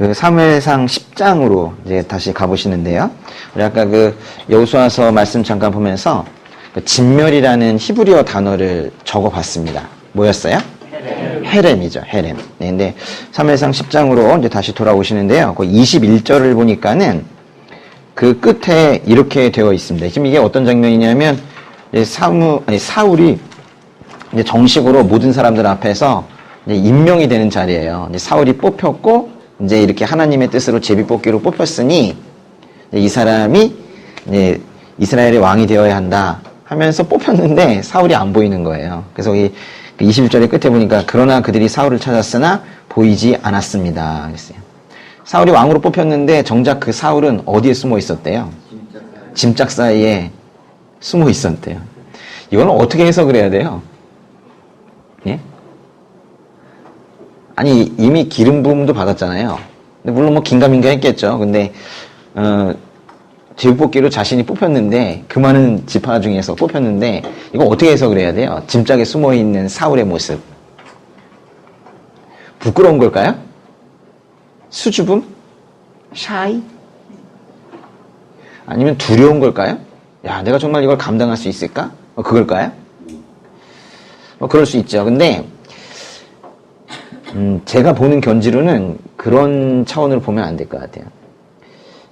그 사무엘상 10장으로 이제 다시 가보시는데요. 우리 아까 그 여호수아서 말씀 잠깐 보면서 그 진멸이라는 히브리어 단어를 적어봤습니다. 뭐였어요? 헤렘이죠, 헤렘. 네, 근데 사무엘상 10장으로 이제 다시 돌아오시는데요. 그 21절을 보니까는 그 끝에 이렇게 되어 있습니다. 지금 이게 어떤 장면이냐면 사울이 이제 정식으로 모든 사람들 앞에서 이제 임명이 되는 자리예요. 이제 사울이 뽑혔고 이제 이렇게 하나님의 뜻으로 제비뽑기로 뽑혔으니 이 사람이 이제 이스라엘의 왕이 되어야 한다 하면서 뽑혔는데 사울이 안 보이는 거예요. 그래서 이 21절의 끝에 보니까 그러나 그들이 사울을 찾았으나 보이지 않았습니다. 그랬어요. 사울이 왕으로 뽑혔는데 정작 그 사울은 어디에 숨어 있었대요? 짐짝 사이에 숨어 있었대요. 이거는 어떻게 해석을 해야 돼요? 예? 아니 이미 기름 부음도 받았잖아요. 근데 물론 뭐 긴가민가 했겠죠. 근데 제비뽑기로 자신이 뽑혔는데 그 많은 지파 중에서 뽑혔는데 이거 어떻게 해석을 해야 돼요? 짐짝에 숨어 있는 사울의 모습. 부끄러운 걸까요? 수줍음? 샤이? 아니면 두려운 걸까요? 야, 내가 정말 이걸 감당할 수 있을까? 그걸까요? 그럴 수 있죠. 근데 제가 보는 견지로는 그런 차원으로 보면 안 될 것 같아요.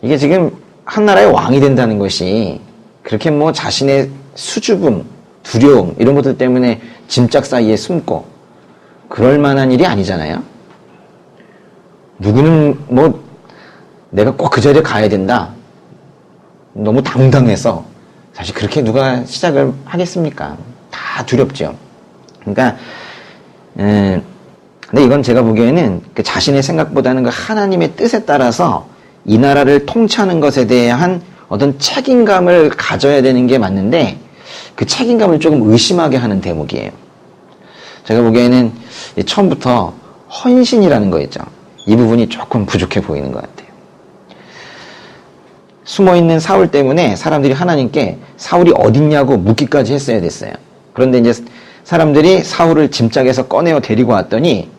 이게 지금 한 나라의 왕이 된다는 것이 그렇게 뭐 자신의 수줍음, 두려움 이런 것들 때문에 짐짝 사이에 숨고 그럴 만한 일이 아니잖아요. 누구는 뭐 내가 꼭 그 자리에 가야 된다. 너무 당당해서 사실 그렇게 누가 시작을 하겠습니까? 다 두렵죠. 그러니까 근데 이건 제가 보기에는 그 자신의 생각보다는 그 하나님의 뜻에 따라서 이 나라를 통치하는 것에 대한 어떤 책임감을 가져야 되는 게 맞는데 그 책임감을 조금 의심하게 하는 대목이에요. 제가 보기에는 처음부터 헌신이라는 거 있죠. 이 부분이 조금 부족해 보이는 것 같아요. 숨어있는 사울 때문에 사람들이 하나님께 사울이 어딨냐고 묻기까지 했어야 됐어요. 그런데 이제 사람들이 사울을 짐짝에서 꺼내어 데리고 왔더니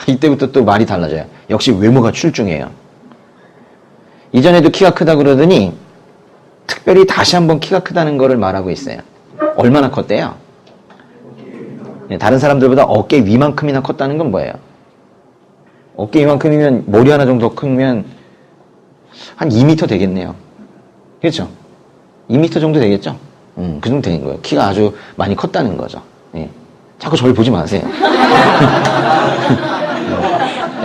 이때부터 또 말이 달라져요. 역시 외모가 출중해요. 이전에도 키가 크다 그러더니 특별히 다시 한번 키가 크다는 거를 말하고 있어요. 얼마나 컸대요? 다른 사람들보다 어깨 위만큼이나 컸다는 건 뭐예요? 어깨 위만큼이면 머리 하나 정도 크면 한 2m 되겠네요. 그렇죠? 2m 정도 되겠죠? 그 정도 되는 거예요. 키가 아주 많이 컸다는 거죠. 예. 자꾸 저를 보지 마세요.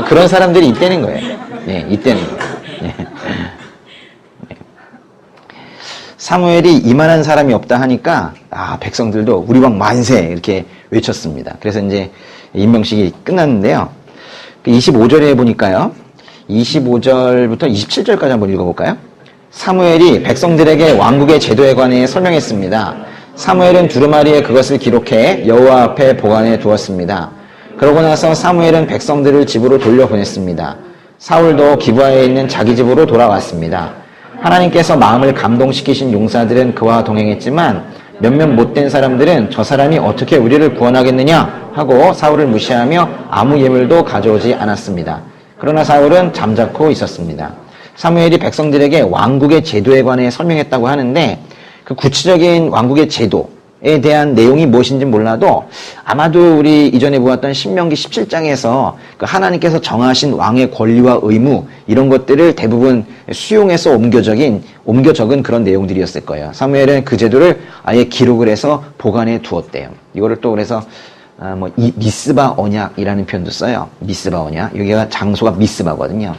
그런 사람들이 있다는 거예요. 예, 있다는 거예요. 예. 사무엘이 이만한 사람이 없다 하니까 백성들도 우리 왕 만세 이렇게 외쳤습니다. 그래서 이제 임명식이 끝났는데요. 25절에 보니까요. 25절부터 27절까지 한번 읽어볼까요? 사무엘이 백성들에게 왕국의 제도에 관해 설명했습니다. 사무엘은 두루마리에 그것을 기록해 여호와 앞에 보관해 두었습니다. 그러고 나서 사무엘은 백성들을 집으로 돌려보냈습니다. 사울도 기브아에 있는 자기 집으로 돌아왔습니다. 하나님께서 마음을 감동시키신 용사들은 그와 동행했지만 몇몇 못된 사람들은 저 사람이 어떻게 우리를 구원하겠느냐 하고 사울을 무시하며 아무 예물도 가져오지 않았습니다. 그러나 사울은 잠자코 있었습니다. 사무엘이 백성들에게 왕국의 제도에 관해 설명했다고 하는데 그 구체적인 왕국의 제도에 대한 내용이 무엇인지 몰라도 아마도 우리 이전에 보았던 신명기 17장에서 그 하나님께서 정하신 왕의 권리와 의무 이런 것들을 대부분 수용해서 옮겨 적은 그런 내용들이었을 거예요. 사무엘은 그 제도를 아예 기록을 해서 보관해 두었대요. 이거를 또 그래서 이 미스바 언약이라는 표현도 써요. 미스바 언약. 여기가 장소가 미스바거든요.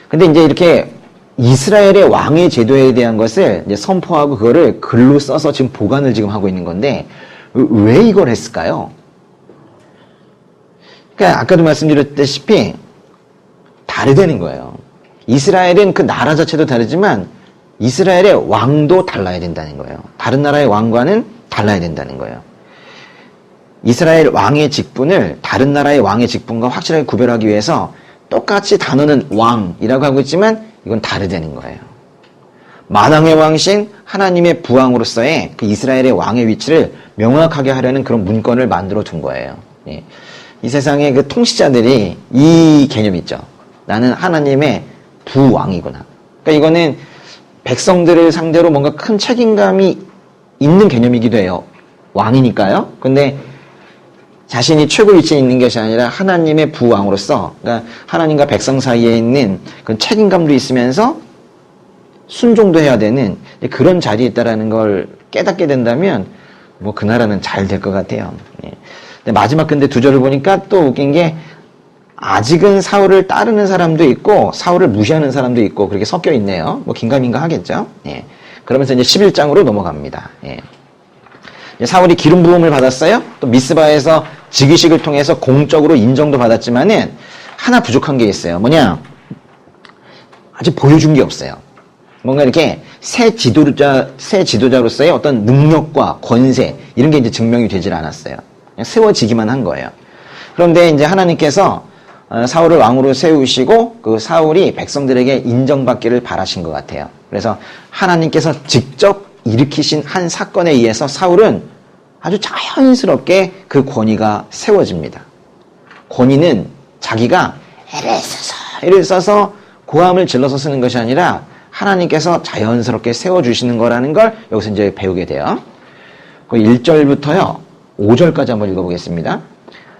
근데 이제 이렇게 이스라엘의 왕의 제도에 대한 것을 이제 선포하고 그거를 글로 써서 지금 보관을 지금 하고 있는 건데 왜 이걸 했을까요? 그러니까 아까도 말씀드렸다시피 다르다는 거예요. 이스라엘은 그 나라 자체도 다르지만 이스라엘의 왕도 달라야 된다는 거예요. 다른 나라의 왕과는 달라야 된다는 거예요. 이스라엘 왕의 직분을 다른 나라의 왕의 직분과 확실하게 구별하기 위해서 똑같이 단어는 왕이라고 하고 있지만 이건 다르다는 거예요. 만왕의 왕신 하나님의 부왕으로서의 그 이스라엘의 왕의 위치를 명확하게 하려는 그런 문건을 만들어 둔 거예요. 예. 이 세상의 그 통치자들이 이 개념 있죠. 나는 하나님의 부왕이구나. 그러니까 이거는 백성들을 상대로 뭔가 큰 책임감이 있는 개념이기도 해요. 왕이니까요. 근데 자신이 최고 위치에 있는 것이 아니라 하나님의 부왕으로서, 그러니까 하나님과 백성 사이에 있는 그 책임감도 있으면서 순종도 해야 되는 그런 자리에 있다라는 걸 깨닫게 된다면 뭐 그 나라는 잘 될 것 같아요. 예. 근데 마지막 근데 두 절을 보니까 또 웃긴 게 아직은 사울을 따르는 사람도 있고 사울을 무시하는 사람도 있고 그렇게 섞여 있네요. 뭐 긴가민가 하겠죠. 예. 그러면서 이제 11장으로 넘어갑니다. 예. 사울이 기름 부음을 받았어요. 또 미스바에서 즉위식을 통해서 공적으로 인정도 받았지만은 하나 부족한 게 있어요. 뭐냐? 아직 보여준 게 없어요. 뭔가 이렇게 새 지도자로서의 어떤 능력과 권세 이런 게 이제 증명이 되질 않았어요. 그냥 세워지기만 한 거예요. 그런데 이제 하나님께서 사울을 왕으로 세우시고 그 사울이 백성들에게 인정받기를 바라신 것 같아요. 그래서 하나님께서 직접 일으키신 한 사건에 의해서 사울은 아주 자연스럽게 그 권위가 세워집니다. 권위는 자기가 애를 써서 고함을 질러서 쓰는 것이 아니라 하나님께서 자연스럽게 세워주시는 거라는 걸 여기서 이제 배우게 돼요. 그 1절부터요 5절까지 한번 읽어보겠습니다.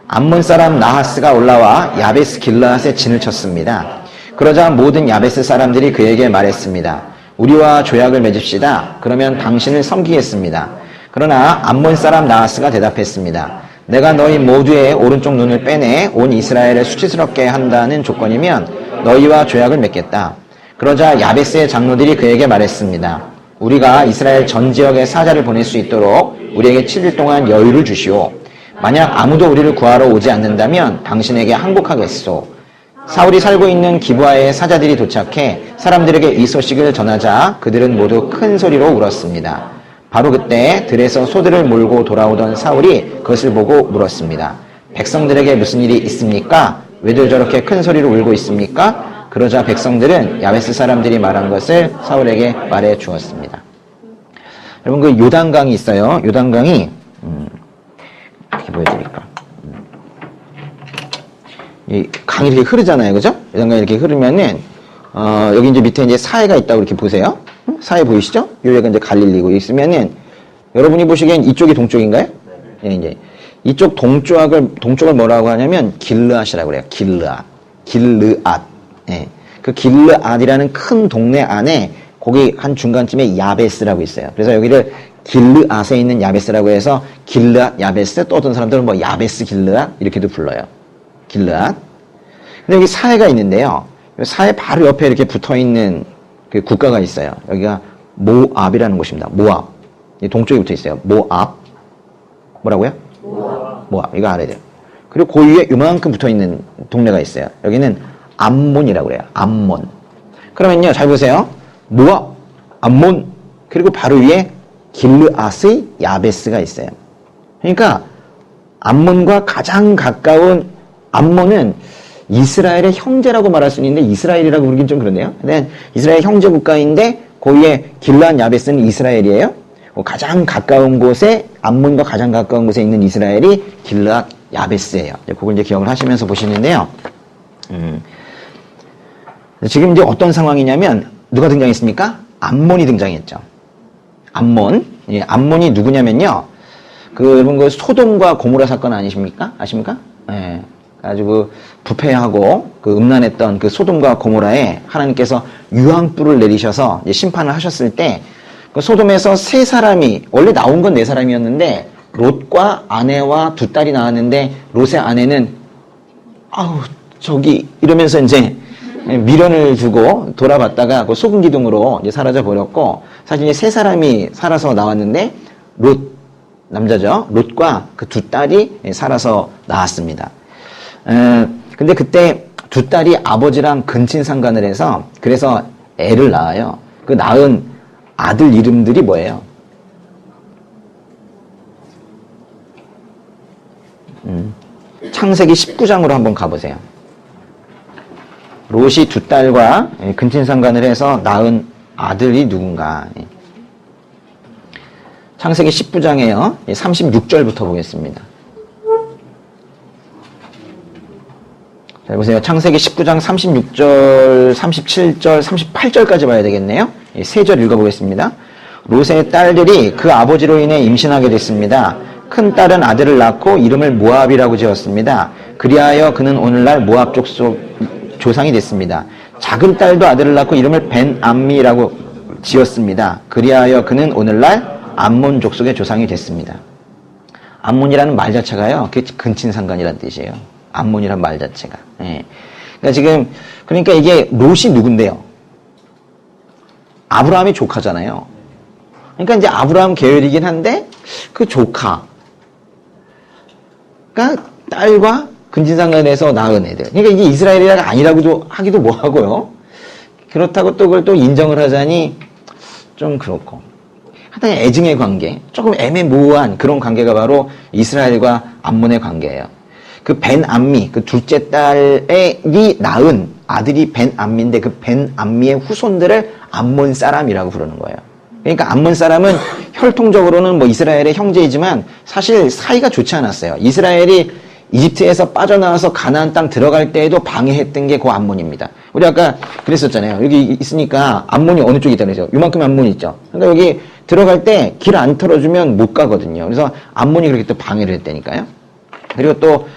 암몬 사람 나하스가 올라와 야베스 길르앗에 진을 쳤습니다. 그러자 모든 야베스 사람들이 그에게 말했습니다. 우리와 조약을 맺읍시다. 그러면 당신을 섬기겠습니다. 그러나 암몬 사람 나하스가 대답했습니다. 내가 너희 모두의 오른쪽 눈을 빼내 온 이스라엘을 수치스럽게 한다는 조건이면 너희와 조약을 맺겠다. 그러자 야베스의 장로들이 그에게 말했습니다. 우리가 이스라엘 전 지역에 사자를 보낼 수 있도록 우리에게 7일 동안 여유를 주시오. 만약 아무도 우리를 구하러 오지 않는다면 당신에게 항복하겠소. 사울이 살고 있는 기브아에 사자들이 도착해 사람들에게 이 소식을 전하자 그들은 모두 큰 소리로 울었습니다. 바로 그때 들에서 소들을 몰고 돌아오던 사울이 그것을 보고 물었습니다. 백성들에게 무슨 일이 있습니까? 왜들 저렇게 큰 소리로 울고 있습니까? 그러자 백성들은 야베스 사람들이 말한 것을 사울에게 말해 주었습니다. 여러분 그 요단강이 있어요. 요단강이 어떻게 보여드릴까? 이 강이 이렇게 흐르잖아요, 그죠? 요단강이 이렇게 흐르면은 여기 이제 밑에 이제 사해가 있다고 이렇게 보세요. 사해 보이시죠? 여기가 이제 갈릴리고 있으면은 여러분이 보시기엔 이쪽이 동쪽인가요? 네. 이제 이쪽 동쪽을 뭐라고 하냐면 길르앗이라고 그래요. 길르앗. 예. 그 길르앗이라는 큰 동네 안에 거기 한 중간쯤에 야베스라고 있어요. 그래서 여기를 길르앗에 있는 야베스라고 해서 길르앗 야베스, 또 어떤 사람들은 뭐 야베스 길르앗 이렇게도 불러요. 길르앗. 근데 여기 사해가 있는데요. 사해 바로 옆에 이렇게 붙어 있는 그 국가가 있어요. 여기가 모압이라는 곳입니다. 모압. 동쪽에 붙어 있어요. 모압. 뭐라고요? 모압. 이거 알아야 돼요. 그리고 그 위에 요만큼 붙어 있는 동네가 있어요. 여기는 암몬이라고 그래요. 암몬. 그러면요, 잘 보세요. 모압, 암몬, 그리고 바로 위에 길르앗의 야베스가 있어요. 그러니까 암몬과 가장 가까운 암몬은 이스라엘의 형제라고 말할 수 있는데 이스라엘이라고 부르긴 좀 그러네요. 근데 이스라엘 형제 국가인데 거기에 길르앗 야베스는 이스라엘이에요. 가장 가까운 곳에 암몬과 가장 가까운 곳에 있는 이스라엘이 길르앗 야베스예요. 그걸 이제 기억을 하시면서 보시는데요. 지금 이제 어떤 상황이냐면 누가 등장했습니까? 암몬이 등장했죠. 암몬. 예, 암몬이 누구냐면요. 여러분 그 소돔과 고모라 사건 아니십니까? 아십니까? 예. 아주 부패하고 음란했던 그 소돔과 고모라에 하나님께서 유황불을 내리셔서 이제 심판을 하셨을 때 그 소돔에서 세 사람이 원래 나온 건 네 사람이었는데 롯과 아내와 두 딸이 나왔는데 롯의 아내는 저기 이러면서 이제 미련을 두고 돌아봤다가 그 소금 기둥으로 이제 사라져 버렸고 사실 이제 세 사람이 살아서 나왔는데 롯 남자죠. 롯과 그 두 딸이 살아서 나왔습니다. 근데 그때 두 딸이 아버지랑 근친상간을 해서 그래서 애를 낳아요. 그 낳은 아들 이름들이 뭐예요? 창세기 19장으로 한번 가보세요. 롯이 두 딸과 근친상간을 해서 낳은 아들이 누군가. 창세기 19장에요. 36절부터 보겠습니다. 자, 보세요. 창세기 19장 36절, 37절, 38절까지 봐야 되겠네요. 세 절 읽어보겠습니다. 롯의 딸들이 그 아버지로 인해 임신하게 됐습니다. 큰 딸은 아들을 낳고 이름을 모압이라고 지었습니다. 그리하여 그는 오늘날 모압 족속 조상이 됐습니다. 작은 딸도 아들을 낳고 이름을 벤암미라고 지었습니다. 그리하여 그는 오늘날 암몬 족속의 조상이 됐습니다. 암몬이라는 말 자체가요, 그게 근친상간이라는 뜻이에요. 암몬이라는 말 자체가. 예. 그러니까 이게 롯이 누군데요? 아브라함의 조카잖아요. 그러니까 이제 아브라함 계열이긴 한데 그 조카, 그러니까 딸과 근친상간에서 낳은 애들. 그러니까 이게 이스라엘이 아니라고도 하기도 뭐하고요. 그렇다고 또 그걸 또 인정을 하자니 좀 그렇고. 하여튼 애증의 관계, 조금 애매모호한 그런 관계가 바로 이스라엘과 암몬의 관계예요. 그 벤암미, 그 둘째 딸이 낳은 아들이 벤암미인데 그 벤암미의 후손들을 암몬 사람이라고 부르는 거예요. 그러니까 암몬 사람은 혈통적으로는 뭐 이스라엘의 형제이지만 사실 사이가 좋지 않았어요. 이스라엘이 이집트에서 빠져나와서 가나안 땅 들어갈 때에도 방해했던 게 그 암몬입니다. 우리 아까 그랬었잖아요. 여기 있으니까 암몬이 어느 쪽에 있다 그랬죠? 요만큼 암몬이 있죠. 그러니까 여기 들어갈 때 길 안 털어주면 못 가거든요. 그래서 암몬이 그렇게 또 방해를 했다니까요. 그리고 또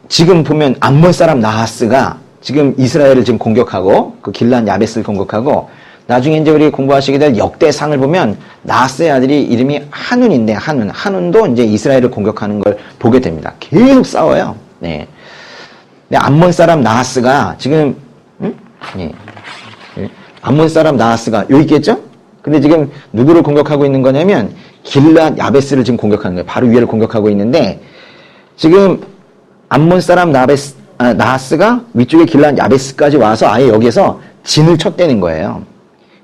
지금 보면 암몬 사람 나하스가 지금 이스라엘을 지금 공격하고 그 길란 야베스를 공격하고 나중에 이제 우리 공부하시게 될 역대상을 보면 나하스의 아들이 이름이 한운인데 한운도 이제 이스라엘을 공격하는 걸 보게 됩니다. 계속 싸워요. 네. 근데 암몬 사람 나하스가 지금 네. 암몬 사람 나하스가 여기 있겠죠? 근데 지금 누구를 공격하고 있는 거냐면 길란 야베스를 지금 공격하는 거예요. 바로 위에를 공격하고 있는데 지금 암몬 사람 나하스가 위쪽에 길란 야베스까지 와서 아예 여기에서 진을 쳤대는 거예요.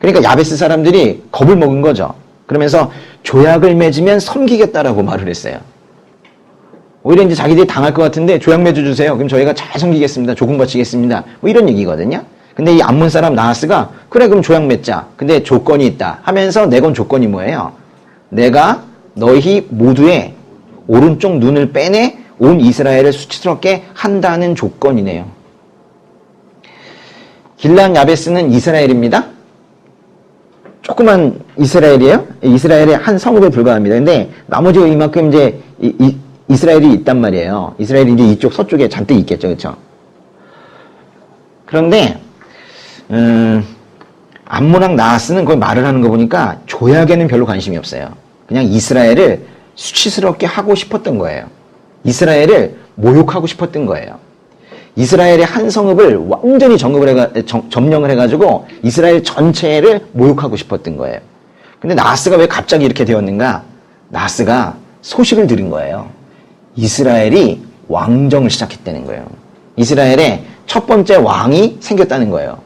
그러니까 야베스 사람들이 겁을 먹은 거죠. 그러면서 조약을 맺으면 섬기겠다라고 말을 했어요. 오히려 이제 자기들이 당할 것 같은데 조약 맺어주세요. 그럼 저희가 잘 섬기겠습니다. 조공 바치겠습니다. 뭐 이런 얘기거든요. 근데 이 암몬 사람 나하스가 그래 그럼 조약 맺자. 근데 조건이 있다 하면서 내건 조건이 뭐예요? 내가 너희 모두의 오른쪽 눈을 빼내 온 이스라엘을 수치스럽게 한다는 조건이네요. 길란 야베스는 이스라엘입니다. 조그만 이스라엘이에요. 이스라엘의 한 성읍에 불과합니다. 근데 나머지 이만큼 이제 이스라엘이 있단 말이에요. 이스라엘이 이제 이쪽 서쪽에 잔뜩 있겠죠, 그렇죠? 그런데 암몬랑 나하스는 거의 말을 하는 거 보니까 조약에는 별로 관심이 없어요. 그냥 이스라엘을 수치스럽게 하고 싶었던 거예요. 이스라엘을 모욕하고 싶었던 거예요. 이스라엘의 한 성읍을 완전히 점령을 해가지고 이스라엘 전체를 모욕하고 싶었던 거예요. 근데 나하스가 왜 갑자기 이렇게 되었는가? 나하스가 소식을 들은 거예요. 이스라엘이 왕정을 시작했다는 거예요. 이스라엘에 첫 번째 왕이 생겼다는 거예요.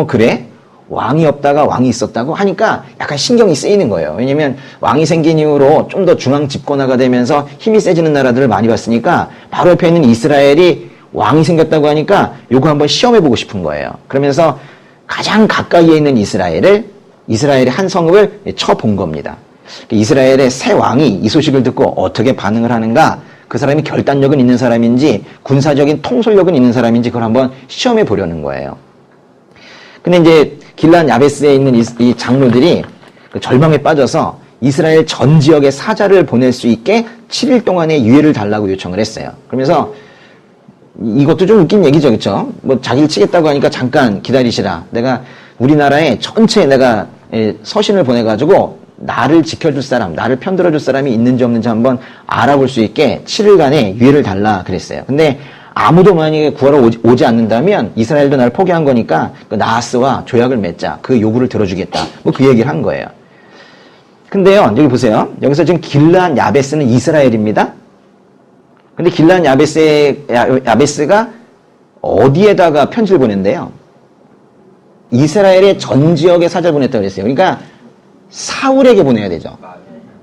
그래? 왕이 없다가 왕이 있었다고 하니까 약간 신경이 쓰이는 거예요. 왜냐면 왕이 생긴 이후로 좀 더 중앙 집권화가 되면서 힘이 세지는 나라들을 많이 봤으니까 바로 옆에 있는 이스라엘이 왕이 생겼다고 하니까 요거 한번 시험해보고 싶은 거예요. 그러면서 가장 가까이에 있는 이스라엘의 한 성읍을 쳐본 겁니다. 이스라엘의 새 왕이 이 소식을 듣고 어떻게 반응을 하는가, 그 사람이 결단력은 있는 사람인지 군사적인 통솔력은 있는 사람인지 그걸 한번 시험해 보려는 거예요. 근데 이제 길란 야베스에 있는 이 장로들이 그 절망에 빠져서 이스라엘 전 지역에 사자를 보낼 수 있게 7일 동안의 유예를 달라고 요청을 했어요. 그러면서 이것도 좀 웃긴 얘기죠, 그렇죠? 뭐 자기를 치겠다고 하니까 잠깐 기다리시라. 내가 우리나라에 전체에 내가 서신을 보내가지고 나를 지켜줄 사람, 나를 편들어줄 사람이 있는지 없는지 한번 알아볼 수 있게 7일간의 유예를 달라 그랬어요. 근데 아무도 만약에 구하러 오지 않는다면 이스라엘도 나를 포기한 거니까 그 나하스와 조약을 맺자. 그 요구를 들어주겠다. 뭐 그 얘기를 한 거예요. 근데요, 여기 보세요. 여기서 지금 길란 야베스는 이스라엘입니다. 근데 길란 야베스가 어디에다가 편지를 보낸대요? 이스라엘의 전 지역에 사자를 보냈다고 그랬어요. 그러니까 사울에게 보내야 되죠.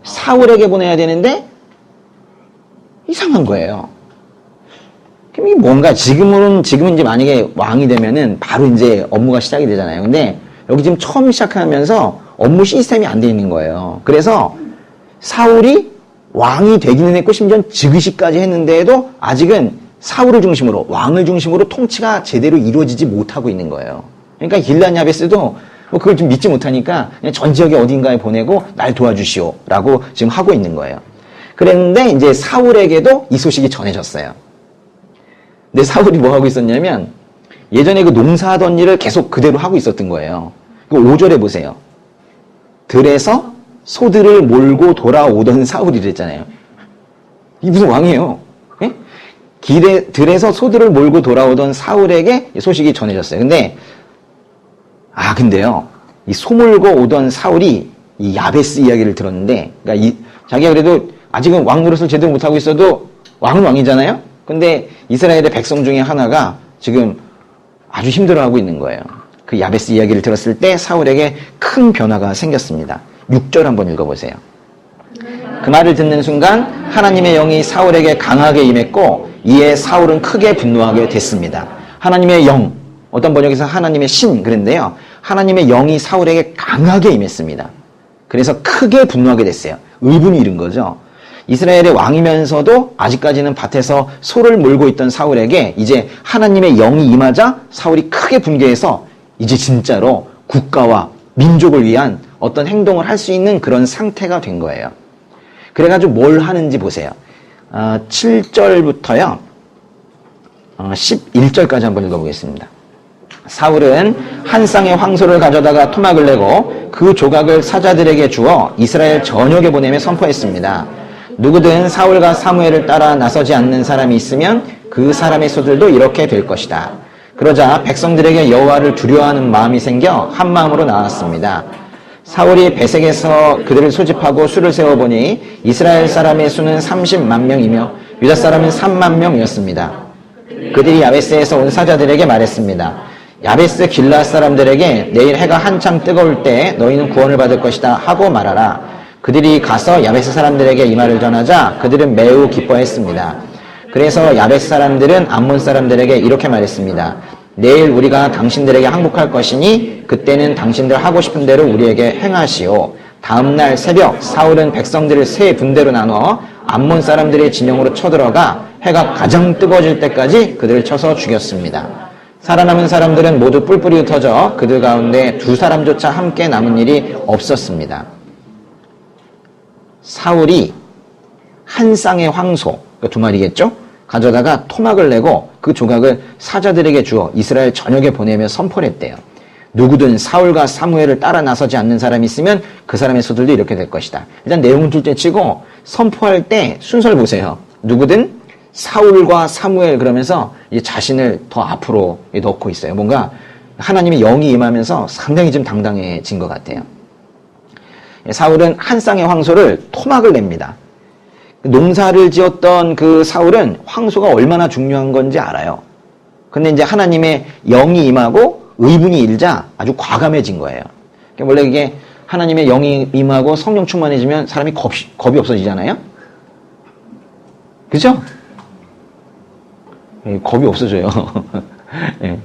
사울에게 보내야 되는데 이상한 거예요. 그럼 이게 뭔가 지금은 이제 만약에 왕이 되면은 바로 이제 업무가 시작이 되잖아요. 근데 여기 지금 처음 시작하면서 업무 시스템이 안 돼 있는 거예요. 그래서 사울이 왕이 되기는 했고 심지어 즉위식까지 했는데도 아직은 사울을 중심으로, 왕을 중심으로 통치가 제대로 이루어지지 못하고 있는 거예요. 그러니까 길앗 야베스도 뭐 그걸 좀 믿지 못하니까 그냥 전 지역의 어딘가에 보내고 날 도와주시오라고 지금 하고 있는 거예요. 그랬는데 이제 사울에게도 이 소식이 전해졌어요. 근데 사울이 뭐 하고 있었냐면 예전에 그 농사하던 일을 계속 그대로 하고 있었던 거예요. 그 5절에 보세요. 들에서 소들을 몰고 돌아오던 사울이 그랬잖아요. 이 무슨 왕이에요? 예? 들에서 소들을 몰고 돌아오던 사울에게 소식이 전해졌어요. 근데요. 이 소몰고 오던 사울이 이 야베스 이야기를 들었는데, 그러니까 자기가 그래도 아직은 왕 노릇을 제대로 못하고 있어도 왕은 왕이잖아요? 근데 이스라엘의 백성 중에 하나가 지금 아주 힘들어하고 있는 거예요. 그 야베스 이야기를 들었을 때 사울에게 큰 변화가 생겼습니다. 6절 한번 읽어보세요. 그 말을 듣는 순간 하나님의 영이 사울에게 강하게 임했고 이에 사울은 크게 분노하게 됐습니다. 하나님의 영, 어떤 번역에서 하나님의 신 그랬는데요. 하나님의 영이 사울에게 강하게 임했습니다. 그래서 크게 분노하게 됐어요. 의분이 이른 거죠. 이스라엘의 왕이면서도 아직까지는 밭에서 소를 몰고 있던 사울에게 이제 하나님의 영이 임하자 사울이 크게 분개해서 이제 진짜로 국가와 민족을 위한 어떤 행동을 할 수 있는 그런 상태가 된 거예요. 그래가지고 뭘 하는지 보세요. 7절부터요. 11절까지 한번 읽어보겠습니다. 사울은 한 쌍의 황소를 가져다가 토막을 내고 그 조각을 사자들에게 주어 이스라엘 전역에 보내며 선포했습니다. 누구든 사울과 사무엘을 따라 나서지 않는 사람이 있으면 그 사람의 소들도 이렇게 될 것이다. 그러자 백성들에게 여호와를 두려워하는 마음이 생겨 한 마음으로 나왔습니다. 사울이 베색에서 그들을 소집하고 수를 세워보니 이스라엘 사람의 수는 30만 명이며 유다 사람은 3만 명이었습니다. 그들이 야베스에서 온 사자들에게 말했습니다. 야베스 길앗 사람들에게 내일 해가 한참 뜨거울 때 너희는 구원을 받을 것이다 하고 말하라. 그들이 가서 야베스 사람들에게 이 말을 전하자 그들은 매우 기뻐했습니다. 그래서 야베스 사람들은 암몬 사람들에게 이렇게 말했습니다. 내일 우리가 당신들에게 항복할 것이니 그때는 당신들 하고 싶은 대로 우리에게 행하시오. 다음날 새벽 사울은 백성들을 세 분대로 나눠 암몬 사람들의 진영으로 쳐들어가 해가 가장 뜨거워질 때까지 그들을 쳐서 죽였습니다. 살아남은 사람들은 모두 뿔뿔이 흩어져 그들 가운데 2사람조차 함께 남은 일이 없었습니다. 사울이 한 쌍의 황소, 그러니까 2마리겠죠? 가져다가 토막을 내고 그 조각을 사자들에게 주어 이스라엘 전역에 보내며 선포를 했대요. 누구든 사울과 사무엘을 따라 나서지 않는 사람이 있으면 그 사람의 소들도 이렇게 될 것이다. 일단 내용은 둘째치고 선포할 때 순서를 보세요. 누구든 사울과 사무엘 그러면서 이제 자신을 더 앞으로 넣고 있어요. 뭔가 하나님의 영이 임하면서 상당히 좀 당당해진 것 같아요. 사울은 한 쌍의 황소를 토막을 냅니다. 농사를 지었던 그 사울은 황소가 얼마나 중요한 건지 알아요. 근데 이제 하나님의 영이 임하고 의분이 일자 아주 과감해진 거예요. 원래 이게 하나님의 영이 임하고 성령 충만해지면 사람이 겁이 없어지잖아요? 그죠? 겁이 없어져요. 네.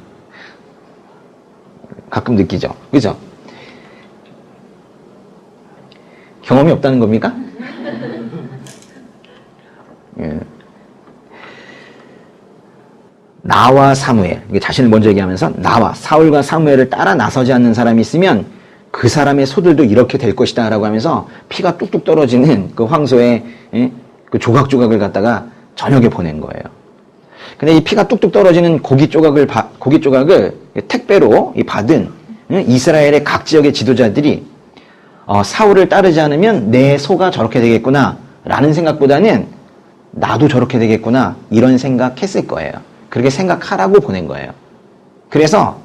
가끔 느끼죠. 그죠? 경험이 없다는 겁니까? 예. 나와 사무엘, 자신을 먼저 얘기하면서 나와 사울과 사무엘을 따라 나서지 않는 사람이 있으면 그 사람의 소들도 이렇게 될 것이다 라고 하면서 피가 뚝뚝 떨어지는 그 황소의 그 조각조각을 갖다가 저녁에 보낸 거예요. 근데 이 피가 뚝뚝 떨어지는 고기 조각을 택배로 받은 이스라엘의 각 지역의 지도자들이 사울을 따르지 않으면 내 소가 저렇게 되겠구나 라는 생각보다는 나도 저렇게 되겠구나 이런 생각했을 거예요. 그렇게 생각하라고 보낸 거예요. 그래서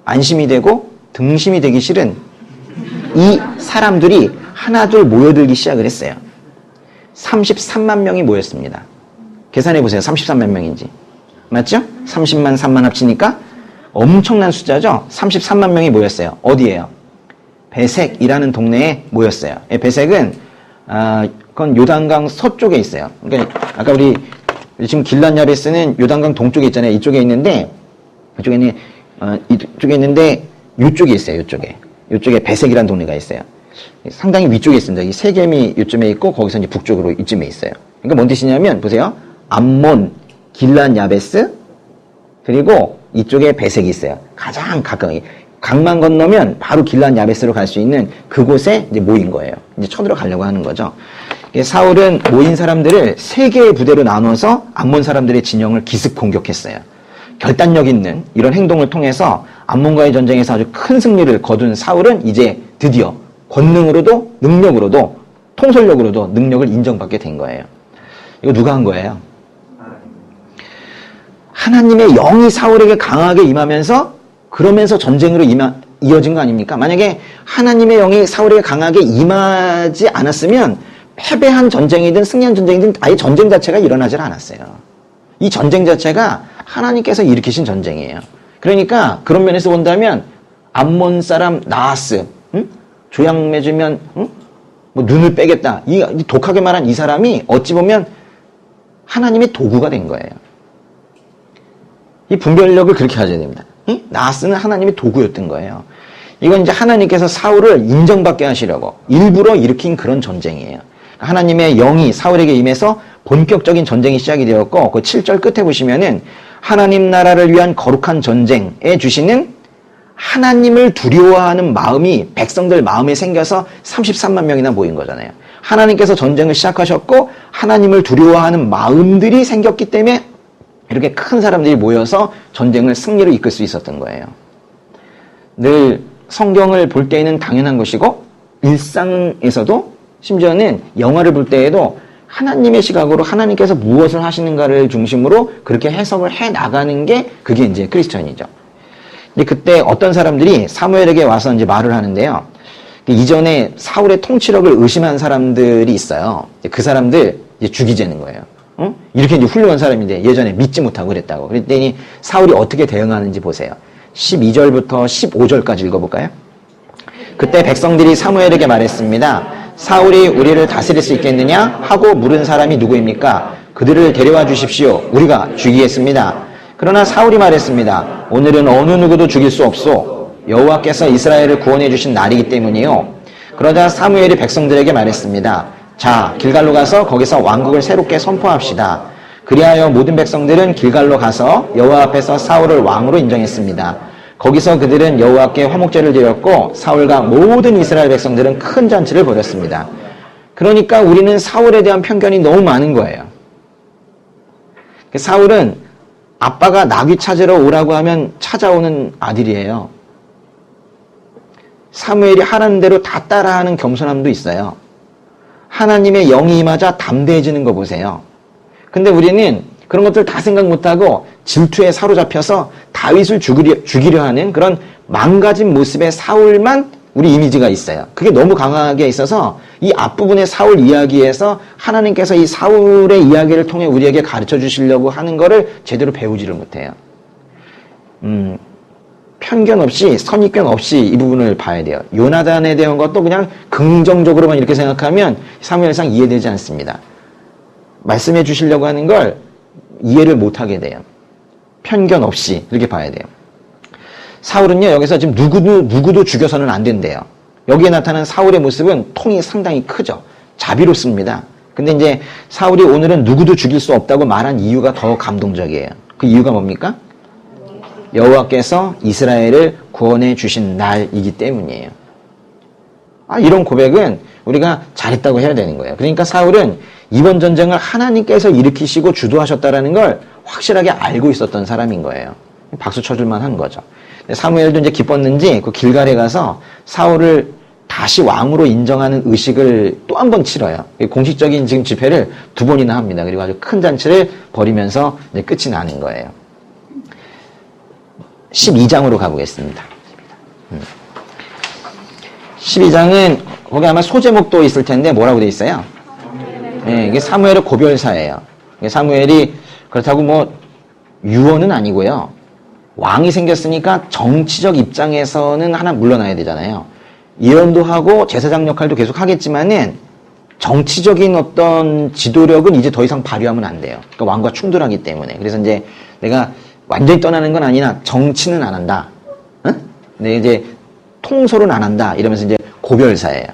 안심이 되고 등심이 되기 싫은 이 사람들이 하나둘 모여들기 시작을 했어요. 33만 명이 모였습니다. 계산해 보세요. 33만 명인지. 맞죠? 30만 3만 합치니까 엄청난 숫자죠? 33만 명이 모였어요. 어디예요? 베색이라는 동네에 모였어요. 베색은 그건 요단강 서쪽에 있어요. 그러니까 아까 우리 지금 길앗 야베스는 요단강 동쪽에 있잖아요. 이쪽에 있는데 이쪽에 있는데 이쪽에 있어요. 이쪽에 베색이라는 동네가 있어요. 상당히 위쪽에 있습니다. 이 세겜이 이쯤에 있고 거기서 이제 북쪽으로 이쯤에 있어요. 그러니까 뭔 뜻이냐면 보세요. 암몬, 길란 야베스, 그리고 이쪽에 베색이 있어요. 가장 가까이. 강만 건너면 바로 길란 야베스로 갈 수 있는 그곳에 이제 모인 거예요. 이제 쳐들어가려고 하는 거죠. 사울은 모인 사람들을 세 개의 부대로 나눠서 암몬 사람들의 진영을 기습 공격했어요. 결단력 있는 이런 행동을 통해서 암몬과의 전쟁에서 아주 큰 승리를 거둔 사울은 이제 드디어 권능으로도 능력으로도 통솔력으로도 능력을 인정받게 된 거예요. 이거 누가 한 거예요? 하나님의 영이 사울에게 강하게 임하면서 그러면서 전쟁으로 이어진 거 아닙니까? 만약에 하나님의 영이 사울에게 강하게 임하지 않았으면 패배한 전쟁이든 승리한 전쟁이든 아예 전쟁 자체가 일어나질 않았어요. 이 전쟁 자체가 하나님께서 일으키신 전쟁이에요. 그러니까 그런 면에서 본다면 암몬 사람 나하스, 조약 맺으면 뭐 눈을 빼겠다. 이 독하게 말한 이 사람이 어찌 보면 하나님의 도구가 된 거예요. 이 분별력을 그렇게 가져야 됩니다. 나하스는 하나님의 도구였던 거예요. 이건 이제 하나님께서 사울을 인정받게 하시려고 일부러 일으킨 그런 전쟁이에요. 하나님의 영이 사울에게 임해서 본격적인 전쟁이 시작이 되었고, 그 7절 끝에 보시면은 하나님 나라를 위한 거룩한 전쟁에 주시는 하나님을 두려워하는 마음이 백성들 마음에 생겨서 33만 명이나 모인 거잖아요. 하나님께서 전쟁을 시작하셨고 하나님을 두려워하는 마음들이 생겼기 때문에 이렇게 큰 사람들이 모여서 전쟁을 승리로 이끌 수 있었던 거예요. 늘 성경을 볼 때에는 당연한 것이고 일상에서도 심지어는 영화를 볼 때에도 하나님의 시각으로 하나님께서 무엇을 하시는가를 중심으로 그렇게 해석을 해 나가는 게 그게 이제 크리스천이죠. 근데 그때 어떤 사람들이 사무엘에게 와서 이제 말을 하는데요. 이전에 사울의 통치력을 의심한 사람들이 있어요. 그 사람들 이제 죽이자는 거예요. 이렇게 이제 훌륭한 사람인데 예전에 믿지 못하고 그랬다고. 그랬더니 사울이 어떻게 대응하는지 보세요. 12절부터 15절까지 읽어볼까요? 그때 백성들이 사무엘에게 말했습니다. 사울이 우리를 다스릴 수 있겠느냐 하고 물은 사람이 누구입니까? 그들을 데려와 주십시오. 우리가 죽이겠습니다. 그러나 사울이 말했습니다. 오늘은 어느 누구도 죽일 수 없소. 여호와께서 이스라엘을 구원해 주신 날이기 때문이요. 그러자 사무엘이 백성들에게 말했습니다. 자, 길갈로 가서 거기서 왕국을 새롭게 선포합시다. 그리하여 모든 백성들은 길갈로 가서 여호와 앞에서 사울을 왕으로 인정했습니다. 거기서 그들은 여호와께 화목제를 드렸고 사울과 모든 이스라엘 백성들은 큰 잔치를 벌였습니다. 그러니까 우리는 사울에 대한 편견이 너무 많은 거예요. 사울은 아빠가 나귀 찾으러 오라고 하면 찾아오는 아들이에요. 사무엘이 하라는 대로 다 따라하는 겸손함도 있어요. 하나님의 영이 임하자 담대해지는 거 보세요. 근데 우리는 그런 것들 다 생각 못하고 질투에 사로잡혀서 다윗을 죽이려 하는 그런 망가진 모습의 사울만 우리 이미지가 있어요. 그게 너무 강하게 있어서 이 앞부분의 사울 이야기에서 하나님께서 이 사울의 이야기를 통해 우리에게 가르쳐 주시려고 하는 거를 제대로 배우지를 못해요. 편견 없이 선입견 없이 이 부분을 봐야 돼요. 요나단에 대한 것도 그냥 긍정적으로만 이렇게 생각하면 사무엘상 이해되지 않습니다. 말씀해 주시려고 하는 걸 이해를 못하게 돼요. 편견 없이 이렇게 봐야 돼요. 사울은요, 여기서 지금 누구도 죽여서는 안 된대요. 여기에 나타난 사울의 모습은 통이 상당히 크죠. 자비롭습니다. 근데 이제 사울이 오늘은 누구도 죽일 수 없다고 말한 이유가 더 감동적이에요. 그 이유가 뭡니까? 여호와께서 이스라엘을 구원해 주신 날이기 때문이에요. 이런 고백은 우리가 잘했다고 해야 되는 거예요. 그러니까 사울은 이번 전쟁을 하나님께서 일으키시고 주도하셨다라는 걸 확실하게 알고 있었던 사람인 거예요. 박수 쳐줄만 한 거죠. 사무엘도 이제 기뻤는지 그 길갈에 가서 사울을 다시 왕으로 인정하는 의식을 또 한 번 치러요. 공식적인 지금 집회를 2번이나 합니다. 그리고 아주 큰 잔치를 벌이면서 이제 끝이 나는 거예요. 12장으로 가보겠습니다. 12장은 거기 아마 소제목도 있을 텐데 뭐라고 돼 있어요? 네, 이게 사무엘의 고별사예요. 사무엘이 그렇다고 뭐 유언은 아니고요. 왕이 생겼으니까 정치적 입장에서는 하나 물러나야 되잖아요. 예언도 하고 제사장 역할도 계속 하겠지만은 정치적인 어떤 지도력은 이제 더 이상 발휘하면 안 돼요. 그러니까 왕과 충돌하기 때문에. 그래서 이제 내가 완전히 떠나는 건 아니나 정치는 안 한다. 응? 근데 이제 통솔은 안 한다. 이러면서 이제 고별사예요.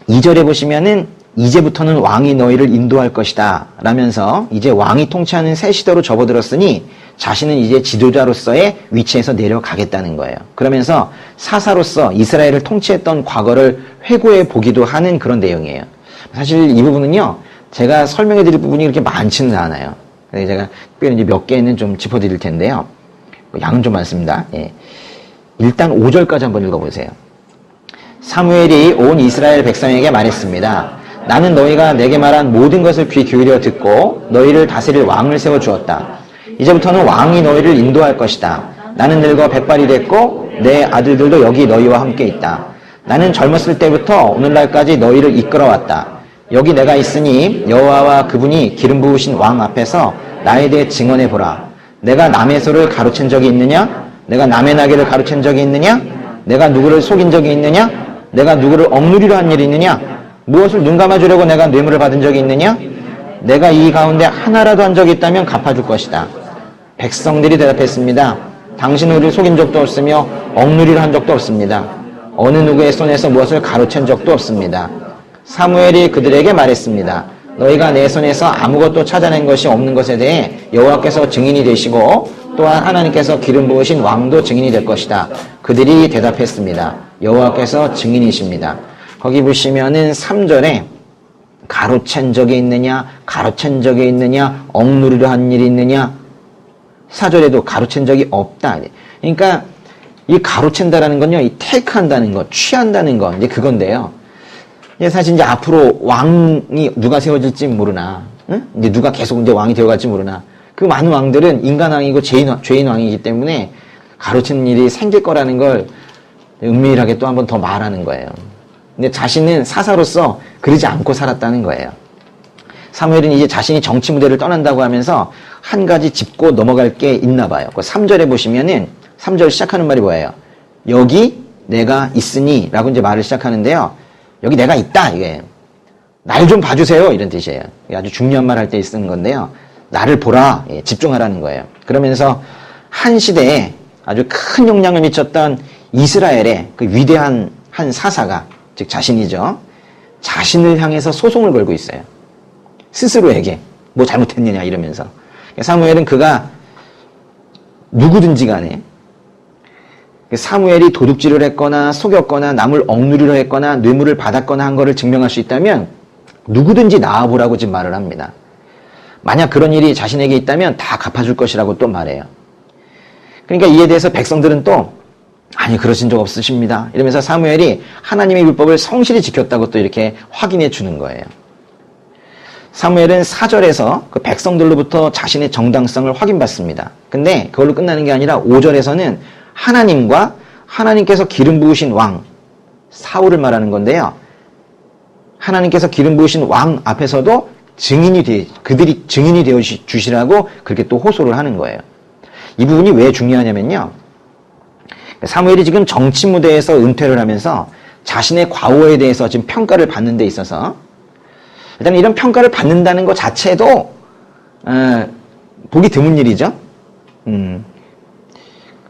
2절에 보시면은 이제부터는 왕이 너희를 인도할 것이다 라면서 이제 왕이 통치하는 새 시대로 접어들었으니 자신은 이제 지도자로서의 위치에서 내려가겠다는 거예요. 그러면서 사사로서 이스라엘을 통치했던 과거를 회고해 보기도 하는 그런 내용이에요. 사실 이 부분은요, 제가 설명해 드릴 부분이 그렇게 많지는 않아요. 그래서 제가 특별히 이제 몇 개는 좀 짚어 드릴 텐데요. 양은 좀 많습니다. 예. 일단 5절까지 한번 읽어보세요. 사무엘이 온 이스라엘 백성에게 말했습니다. 나는 너희가 내게 말한 모든 것을 귀 기울여 듣고 너희를 다스릴 왕을 세워주었다. 이제부터는 왕이 너희를 인도할 것이다. 나는 늙어 백발이 됐고 내 아들들도 여기 너희와 함께 있다. 나는 젊었을 때부터 오늘날까지 너희를 이끌어왔다. 여기 내가 있으니 여호와와 그분이 기름 부으신 왕 앞에서 나에 대해 증언해 보라. 내가 남의 소를 가로챈 적이 있느냐? 내가 남의 나귀를 가로챈 적이 있느냐? 내가 누구를 속인 적이 있느냐? 내가 누구를 억누리려 한 일이 있느냐? 무엇을 눈 감아주려고 내가 뇌물을 받은 적이 있느냐? 내가 이 가운데 하나라도 한 적이 있다면 갚아줄 것이다. 백성들이 대답했습니다. 당신은 우리를 속인 적도 없으며 억누리려 한 적도 없습니다. 어느 누구의 손에서 무엇을 가로챈 적도 없습니다. 사무엘이 그들에게 말했습니다. 너희가 내 손에서 아무것도 찾아낸 것이 없는 것에 대해 여호와께서 증인이 되시고 또한 하나님께서 기름 부으신 왕도 증인이 될 것이다. 그들이 대답했습니다. 여호와께서 증인이십니다. 거기 보시면은 3절에 가로챈 적이 있느냐, 가로챈 적이 있느냐, 억누르려 한 일이 있느냐. 4절에도 가로챈 적이 없다. 그러니까 이 가로챈다라는 건요, 이 테이크한다는 것, 취한다는 것, 이제 그건데요. 사실 이제 앞으로 왕이 누가 세워질지 모르나, 응? 이제 누가 계속 이제 왕이 되어갈지 모르나. 그 많은 왕들은 인간왕이고 죄인 왕이기 때문에 가로치는 일이 생길 거라는 걸 은밀하게 또 한 번 더 말하는 거예요. 근데 자신은 사사로서 그러지 않고 살았다는 거예요. 사무엘은 이제 자신이 정치 무대를 떠난다고 하면서 한 가지 짚고 넘어갈 게 있나 봐요. 그 3절에 보시면은 3절 시작하는 말이 뭐예요? 여기 내가 있으니 라고 이제 말을 시작하는데요. 여기 내가 있다, 이게. 날 좀 봐주세요, 이런 뜻이에요. 아주 중요한 말 할 때 쓰는 건데요. 나를 보라, 예, 집중하라는 거예요. 그러면서 한 시대에 아주 큰 영향을 미쳤던 이스라엘의 그 위대한 한 사사가, 즉 자신이죠. 자신을 향해서 소송을 걸고 있어요. 스스로에게 뭐 잘못했느냐 이러면서. 사무엘은 그가 누구든지 간에 사무엘이 도둑질을 했거나 속였거나 남을 억누리려 했거나 뇌물을 받았거나 한 거를 증명할 수 있다면 누구든지 나와보라고 지금 말을 합니다. 만약 그런 일이 자신에게 있다면 다 갚아줄 것이라고 또 말해요. 그러니까 이에 대해서 백성들은 또 아니 그러신 적 없으십니다. 이러면서 사무엘이 하나님의 율법을 성실히 지켰다고 또 이렇게 확인해 주는 거예요. 사무엘은 4절에서 그 백성들로부터 자신의 정당성을 확인받습니다. 근데 그걸로 끝나는 게 아니라 5절에서는 하나님과 하나님께서 기름 부으신 왕 사울을 말하는 건데요. 하나님께서 기름 부으신 왕 앞에서도 그들이 증인이 되어 주시라고 그렇게 또 호소를 하는 거예요. 이 부분이 왜 중요하냐면요. 사무엘이 지금 정치 무대에서 은퇴를 하면서 자신의 과오에 대해서 지금 평가를 받는 데 있어서 일단 이런 평가를 받는다는 것 자체도 보기 드문 일이죠.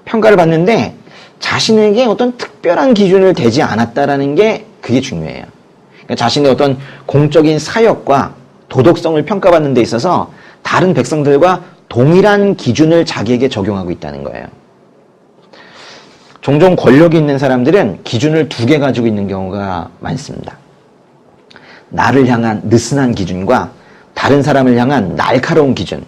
평가를 받는데 자신에게 어떤 특별한 기준을 대지 않았다라는 게 그게 중요해요. 그러니까 자신의 어떤 공적인 사역과 도덕성을 평가받는 데 있어서 다른 백성들과 동일한 기준을 자기에게 적용하고 있다는 거예요. 종종 권력이 있는 사람들은 기준을 2개 가지고 있는 경우가 많습니다. 나를 향한 느슨한 기준과 다른 사람을 향한 날카로운 기준.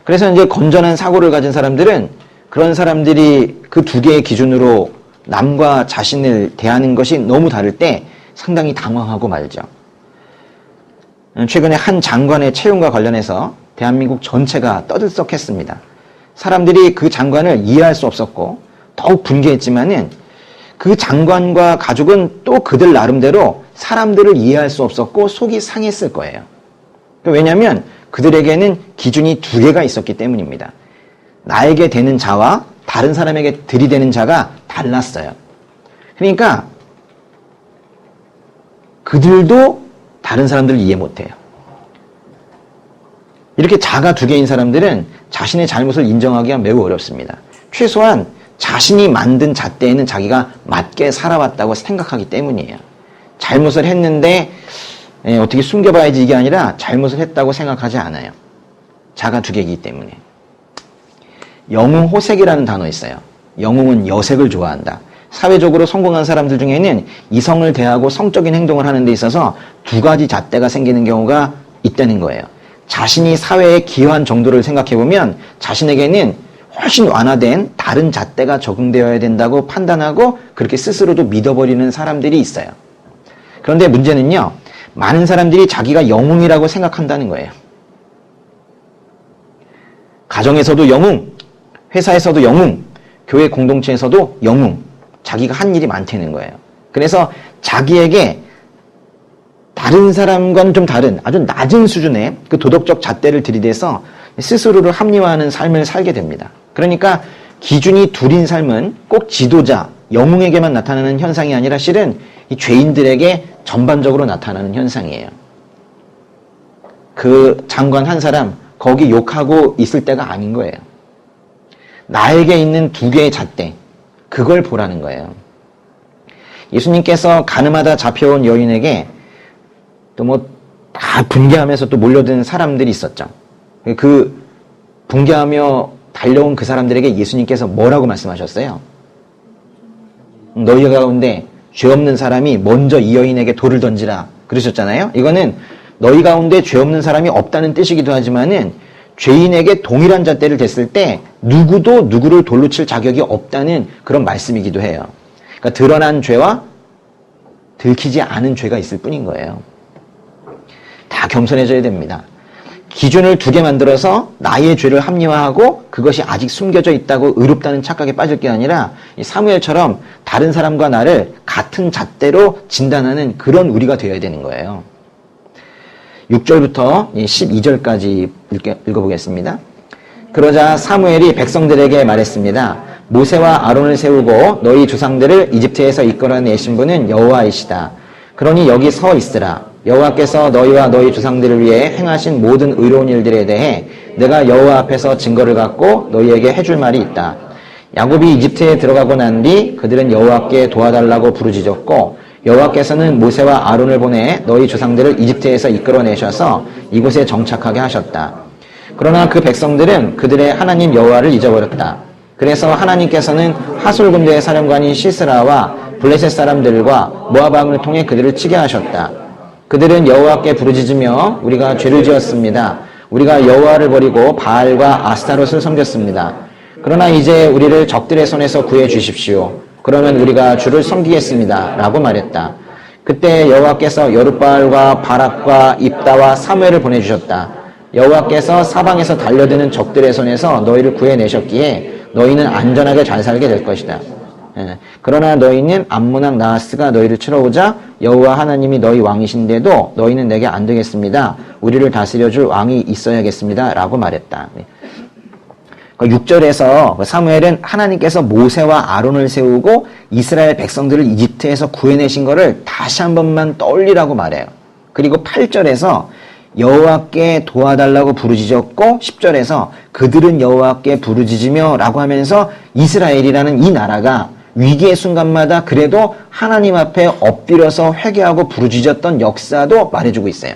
그래서 이제 건전한 사고를 가진 사람들은 그런 사람들이 그 2개의 기준으로 남과 자신을 대하는 것이 너무 다를 때 상당히 당황하고 말죠. 최근에 한 장관의 채용과 관련해서 대한민국 전체가 떠들썩했습니다. 사람들이 그 장관을 이해할 수 없었고 더욱 분개했지만은 그 장관과 가족은 또 그들 나름대로 사람들을 이해할 수 없었고 속이 상했을 거예요. 왜냐하면 그들에게는 기준이 2개가 있었기 때문입니다. 나에게 되는 자와 다른 사람에게 들이대는 자가 달랐어요. 그러니까 그들도 다른 사람들을 이해 못해요. 이렇게 자가 2개인 사람들은 자신의 잘못을 인정하기가 매우 어렵습니다. 최소한 자신이 만든 잣대에는 자기가 맞게 살아왔다고 생각하기 때문이에요. 잘못을 했는데 어떻게 숨겨봐야지 이게 아니라 잘못을 했다고 생각하지 않아요. 자가 두 개이기 때문에. 영웅호색이라는 단어 있어요. 영웅은 여색을 좋아한다. 사회적으로 성공한 사람들 중에는 이성을 대하고 성적인 행동을 하는 데 있어서 두 가지 잣대가 생기는 경우가 있다는 거예요. 자신이 사회에 기여한 정도를 생각해보면 자신에게는 훨씬 완화된 다른 잣대가 적용되어야 된다고 판단하고 그렇게 스스로도 믿어버리는 사람들이 있어요. 그런데 문제는요, 많은 사람들이 자기가 영웅이라고 생각한다는 거예요. 가정에서도 영웅, 회사에서도 영웅, 교회 공동체에서도 영웅, 자기가 한 일이 많다는 거예요. 그래서 자기에게 다른 사람과는 좀 다른 아주 낮은 수준의 그 도덕적 잣대를 들이대서 스스로를 합리화하는 삶을 살게 됩니다. 그러니까 기준이 둘인 삶은 꼭 지도자, 영웅에게만 나타나는 현상이 아니라 실은 이 죄인들에게 전반적으로 나타나는 현상이에요. 그 장관 한 사람 거기 욕하고 있을 때가 아닌 거예요. 나에게 있는 두 개의 잣대, 그걸 보라는 거예요. 예수님께서 가늠하다 잡혀온 여인에게 또 다 분개하면서 또 몰려든 사람들이 있었죠. 그 분개하며 달려온 그 사람들에게 예수님께서 뭐라고 말씀하셨어요? 너희 가운데 죄 없는 사람이 먼저 이 여인에게 돌을 던지라 그러셨잖아요. 이거는 너희 가운데 죄 없는 사람이 없다는 뜻이기도 하지만은 죄인에게 동일한 잣대를 댔을 때 누구도 누구를 돌로 칠 자격이 없다는 그런 말씀이기도 해요. 그러니까 드러난 죄와 들키지 않은 죄가 있을 뿐인 거예요. 다 겸손해져야 됩니다. 기준을 두 개 만들어서 나의 죄를 합리화하고 그것이 아직 숨겨져 있다고 의롭다는 착각에 빠질 게 아니라 이 사무엘처럼 다른 사람과 나를 같은 잣대로 진단하는 그런 우리가 되어야 되는 거예요. 6절부터 12절까지 읽어보겠습니다. 그러자 사무엘이 백성들에게 말했습니다. 모세와 아론을 세우고 너희 조상들을 이집트에서 이끌어내신 분은 여호와이시다. 그러니 여기 서 있으라. 여호와께서 너희와 너희 조상들을 위해 행하신 모든 의로운 일들에 대해 내가 여호와 앞에서 증거를 갖고 너희에게 해줄 말이 있다. 야곱이 이집트에 들어가고 난 뒤 그들은 여호와께 도와달라고 부르짖었고 여호와께서는 모세와 아론을 보내 너희 조상들을 이집트에서 이끌어내셔서 이곳에 정착하게 하셨다. 그러나 그 백성들은 그들의 하나님 여호와를 잊어버렸다. 그래서 하나님께서는 하솔 군대의 사령관인 시스라와 블레셋 사람들과 모압 왕을 통해 그들을 치게 하셨다. 그들은 여호와께 부르짖으며 우리가 죄를 지었습니다. 우리가 여호와를 버리고 바알과 아스타롯을 섬겼습니다. 그러나 이제 우리를 적들의 손에서 구해 주십시오. 그러면 우리가 주를 섬기겠습니다. 라고 말했다. 그때 여호와께서 여룻바알과 바락과 입다와 사무엘을 보내주셨다. 여호와께서 사방에서 달려드는 적들의 손에서 너희를 구해내셨기에 너희는 안전하게 잘 살게 될 것이다. 그러나 너희는 암몬왕 나하스가 너희를 치러 오자 여호와 하나님이 너희 왕이신데도 너희는 내게 안 되겠습니다. 우리를 다스려줄 왕이 있어야겠습니다. 라고 말했다. 6절에서 사무엘은 하나님께서 모세와 아론을 세우고 이스라엘 백성들을 이집트에서 구해내신 것을 다시 한 번만 떠올리라고 말해요. 그리고 8절에서 여호와께 도와달라고 부르짖었고 10절에서 그들은 여호와께 부르짖으며 라고 하면서 이스라엘이라는 이 나라가 위기의 순간마다 그래도 하나님 앞에 엎드려서 회개하고 부르짖었던 역사도 말해주고 있어요.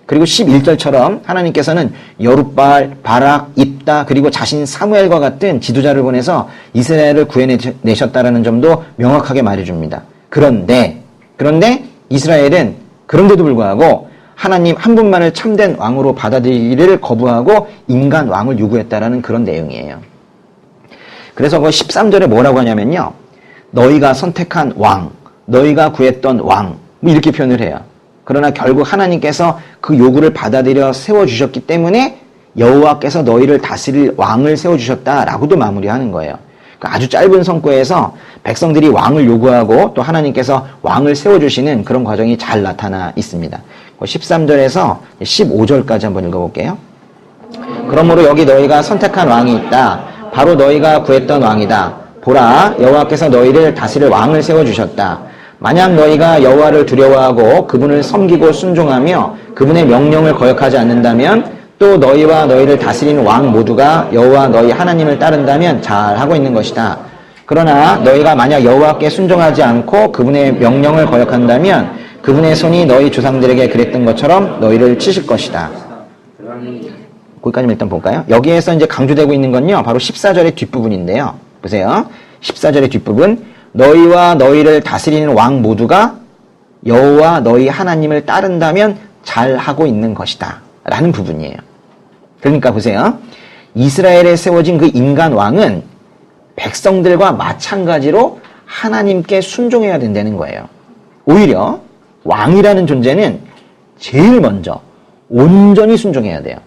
그리고 11절처럼 하나님께서는 여룻바알, 바락, 입다 그리고 자신 사무엘과 같은 지도자를 보내서 이스라엘을 구해내셨다라는 점도 명확하게 말해줍니다. 그런데 이스라엘은 그런데도 불구하고 하나님 한 분만을 참된 왕으로 받아들이기를 거부하고 인간 왕을 요구했다라는 그런 내용이에요. 그래서 그 13절에 뭐라고 하냐면요. 너희가 선택한 왕, 너희가 구했던 왕, 뭐 이렇게 표현을 해요. 그러나 결국 하나님께서 그 요구를 받아들여 세워주셨기 때문에 여호와께서 너희를 다스릴 왕을 세워주셨다라고도 마무리하는 거예요. 그러니까 아주 짧은 성구에서 백성들이 왕을 요구하고 또 하나님께서 왕을 세워주시는 그런 과정이 잘 나타나 있습니다. 13절에서 15절까지 한번 읽어볼게요. 그러므로 여기 너희가 선택한 왕이 있다. 바로 너희가 구했던 왕이다. 보라, 여호와께서 너희를 다스릴 왕을 세워주셨다. 만약 너희가 여호와를 두려워하고 그분을 섬기고 순종하며 그분의 명령을 거역하지 않는다면 또 너희와 너희를 다스리는 왕 모두가 여호와 너희 하나님을 따른다면 잘하고 있는 것이다. 그러나 너희가 만약 여호와께 순종하지 않고 그분의 명령을 거역한다면 그분의 손이 너희 조상들에게 그랬던 것처럼 너희를 치실 것이다. 거기까지만 일단 볼까요? 여기에서 이제 강조되고 있는 건요, 바로 14절의 뒷부분인데요. 보세요. 14절의 뒷부분. 너희와 너희를 다스리는 왕 모두가 여호와 너희 하나님을 따른다면 잘하고 있는 것이다. 라는 부분이에요. 그러니까 보세요. 이스라엘에 세워진 그 인간 왕은 백성들과 마찬가지로 하나님께 순종해야 된다는 거예요. 오히려 왕이라는 존재는 제일 먼저 온전히 순종해야 돼요.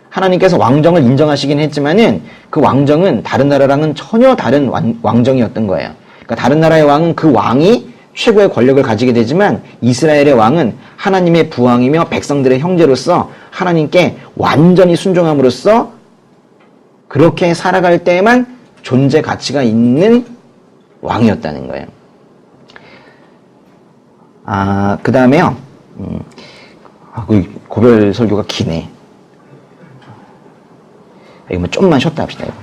하나님께서 왕정을 인정하시긴 했지만은 그 왕정은 다른 나라랑은 전혀 다른 왕정이었던 거예요. 그러니까 다른 나라의 왕은 그 왕이 최고의 권력을 가지게 되지만 이스라엘의 왕은 하나님의 부왕이며 백성들의 형제로서 하나님께 완전히 순종함으로써 그렇게 살아갈 때에만 존재 가치가 있는 왕이었다는 거예요. 그 다음에요. 고별 설교가 기네. 이거 뭐 좀만 쉬었다 합시다. 이거.